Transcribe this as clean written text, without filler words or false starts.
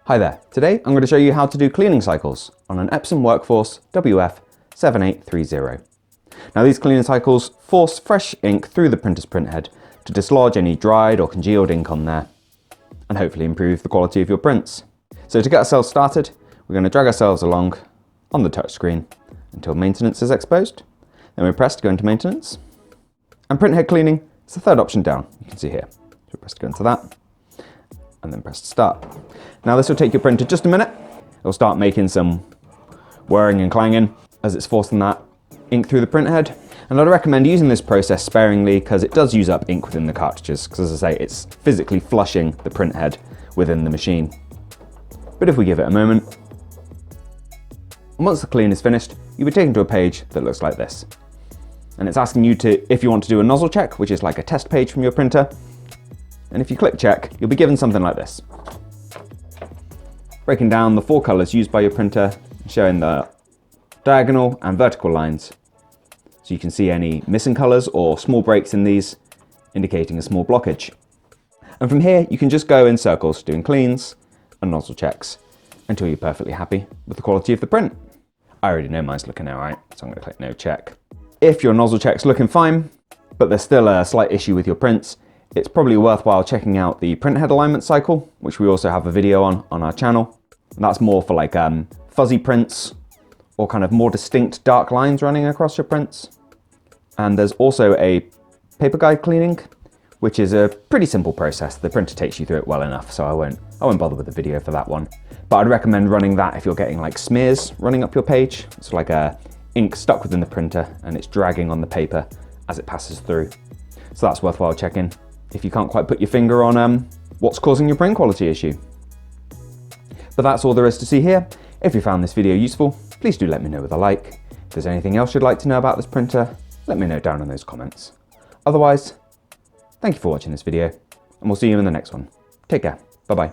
Hi there, today I'm going to show you how to do cleaning cycles on an Epson WorkForce WF-7830. Now these cleaning cycles force fresh ink through the printer's printhead to dislodge any dried or congealed ink on there and hopefully improve the quality of your prints. So to get ourselves started, we're going to drag ourselves along on the touchscreen until maintenance is exposed. Then we press to go into maintenance. And printhead cleaning is the third option down, you can see here. So we press to go into that and then press to start. Now this will take your printer just a minute. It'll start making some whirring and clanging as it's forcing that ink through the printhead. And I'd recommend using this process sparingly because it does use up ink within the cartridges, because as I say, it's physically flushing the printhead within the machine. But if we give it a moment, and once the clean is finished, you'll be taken to a page that looks like this. And it's asking you if you want to do a nozzle check, which is like a test page from your printer. And if you click check, you'll be given something like this. Breaking down the 4 colors used by your printer, showing the diagonal and vertical lines. So you can see any missing colors or small breaks in these, indicating a small blockage. And from here, you can just go in circles doing cleans and nozzle checks until you're perfectly happy with the quality of the print. I already know mine's looking all right, so I'm gonna click no check. If your nozzle check's looking fine, but there's still a slight issue with your prints, it's probably worthwhile checking out the printhead alignment cycle, which we also have a video on our channel. And that's more for like fuzzy prints or kind of more distinct dark lines running across your prints. And there's also a paper guide cleaning, which is a pretty simple process. The printer takes you through it well enough, so I won't bother with the video for that one. But I'd recommend running that if you're getting like smears running up your page. It's like ink stuck within the printer and it's dragging on the paper as it passes through. So that's worthwhile checking if you can't quite put your finger on what's causing your print quality issue. But that's all there is to see here. If you found this video useful, please do let me know with a like. If there's anything else you'd like to know about this printer, let me know down in those comments. Otherwise, thank you for watching this video, and we'll see you in the next one. Take care. Bye-bye.